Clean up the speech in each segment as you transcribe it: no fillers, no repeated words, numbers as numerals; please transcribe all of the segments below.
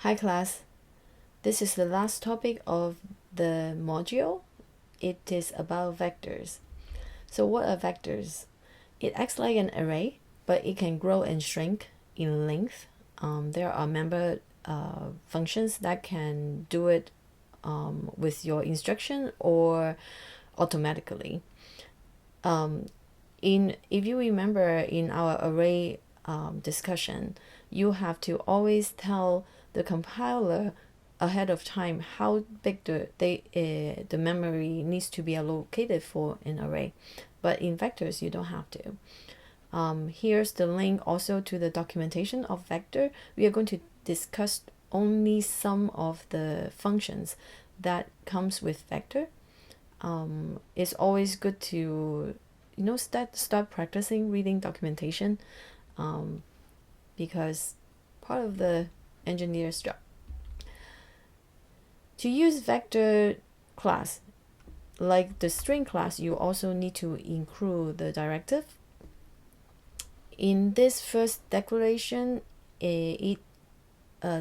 Hi class, this is the last topic of the module. It is about vectors. So what are vectors? It acts like an array, but it can grow and shrink in length. There are member functions that can do it with your instruction or automatically. If you remember in our array discussion, you have to always tell the compiler ahead of time how big the memory needs to be allocated for an array. But in vectors, you don't have to. Here's the link also to the documentation of vector. We are going to discuss only some of the functions that comes with vector. It's always good to start practicing reading documentation because part of the engineer's job. To use vector class, like the string class, you also need to include the directive. In this first declaration, it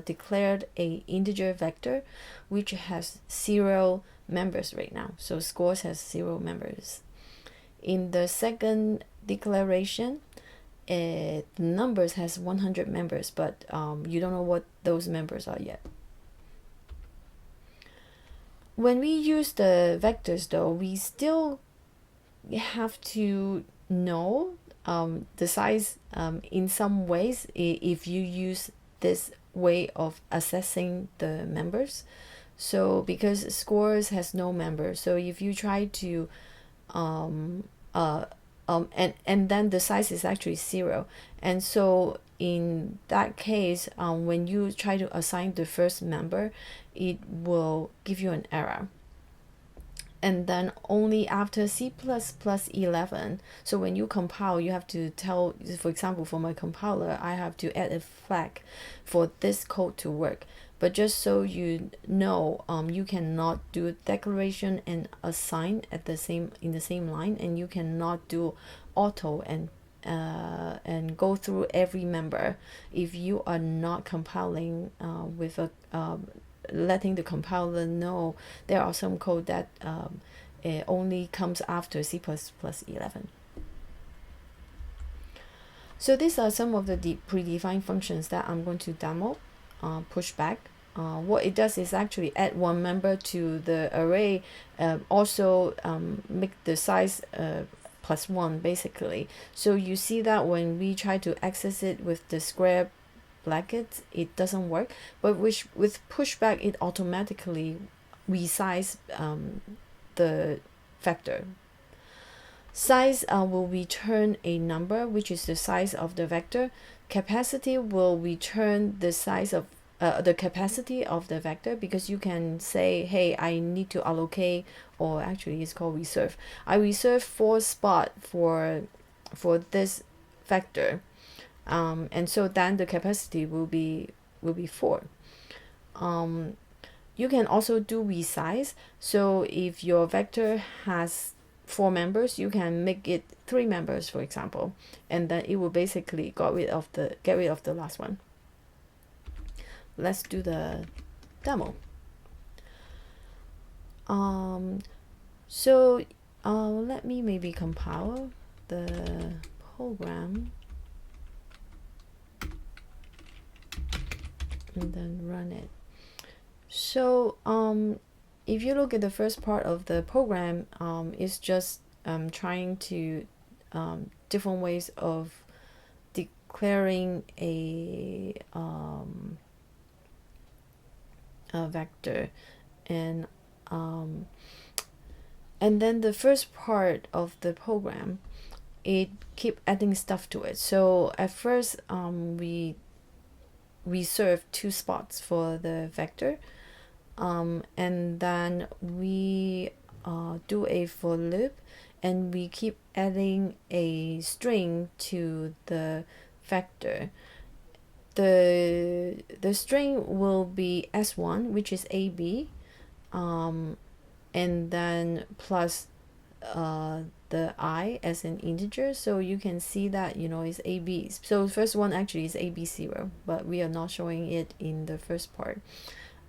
declared a integer vector which has 0 members right now. So scores has 0 members. In the second declaration, the numbers has 100 members, but you don't know what those members are yet. When we use the vectors though, we still have to know the size in some ways if you use this way of assessing the members. So because scores has no members, so if you try to and then the size is actually 0, and so in that case, when you try to assign the first member, it will give you an error. And then only after C++11, so when you compile, you have to tell, for example, for my compiler, I have to add a flag for this code to work. But just so you know, you cannot do declaration and assign in the same line, and you cannot do auto and go through every member if you are not compiling with a letting the compiler know there are some code that only comes after C++11. So these are some of the predefined functions that I'm going to demo. Pushback. What it does is actually add one member to the array, also make the size +1 basically. So you see that when we try to access it with the square brackets, it doesn't work, but with pushback it automatically resize the vector. Size will return a number, which is the size of the vector. Capacity will return the size of the capacity of the vector, because you can say, hey, I need to allocate, or actually it's called reserve. I reserve 4 spots for this vector, and so then the capacity will be 4. You can also do resize. So if your vector has 4 members, you can make it 3 members, for example, and then it will basically get rid of the last one. Let's do the demo. So let me maybe compile the program and then run it. So if you look at the first part of the program, it's just trying to different ways of declaring a vector, and then the first part of the program, it keep adding stuff to it. So at first we reserve 2 spots for the vector, and then we do a for loop, and we keep adding a string to the vector. The string will be S1, which is AB, and then plus the I as an integer, so you can see that, you know, it's AB. So the first one actually is AB0, but we are not showing it in the first part,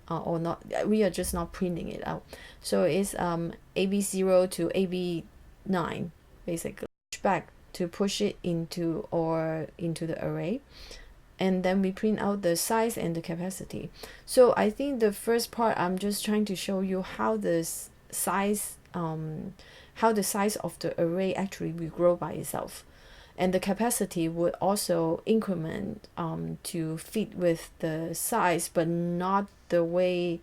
or not, we are just not printing it out. So it's AB0 to AB9 basically. Push back to push it into the array, and then we print out the size and the capacity. So I think the first part, I'm just trying to show you how the size of the array actually will grow by itself, and the capacity would also increment to fit with the size, but not the way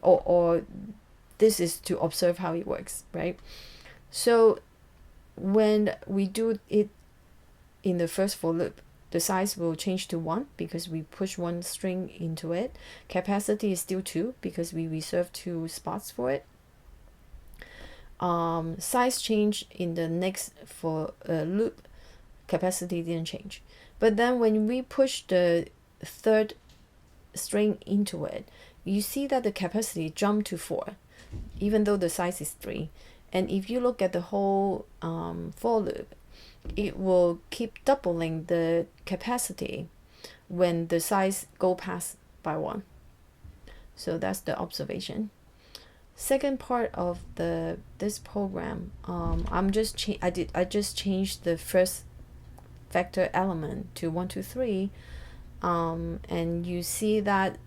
or this is to observe how it works, right? So when we do it in the first for loop, the size will change to 1 because we push one string into it. Capacity is still 2 because we reserve 2 spots for it. Size change in the next for loop, capacity didn't change. But then when we push the third string into it, you see that the capacity jumped to 4, even though the size is 3. And if you look at the whole for loop, it will keep doubling the capacity when the size go past by 1. So that's the observation. Second part of this program, I just changed the first vector element to 1, 2, 3, and you see that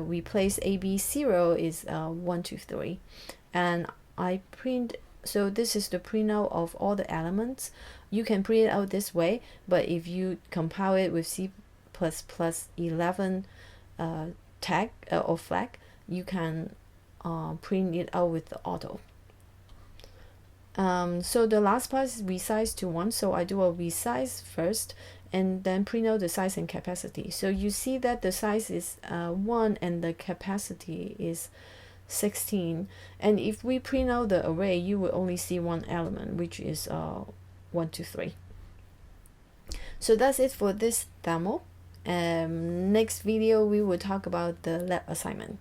we place AB0 is 1, 2, 3, and I print. So this is the printout of all the elements. You can print it out this way, but if you compile it with C++11 tag or flag, you can print it out with the auto. So the last part is resize to 1, so I do a resize first and then print out the size and capacity. So you see that the size is 1 and the capacity is 16, and if we print out the array, you will only see one element, which is 1, 2, 3. So that's it for this demo. Next video we will talk about the lab assignment.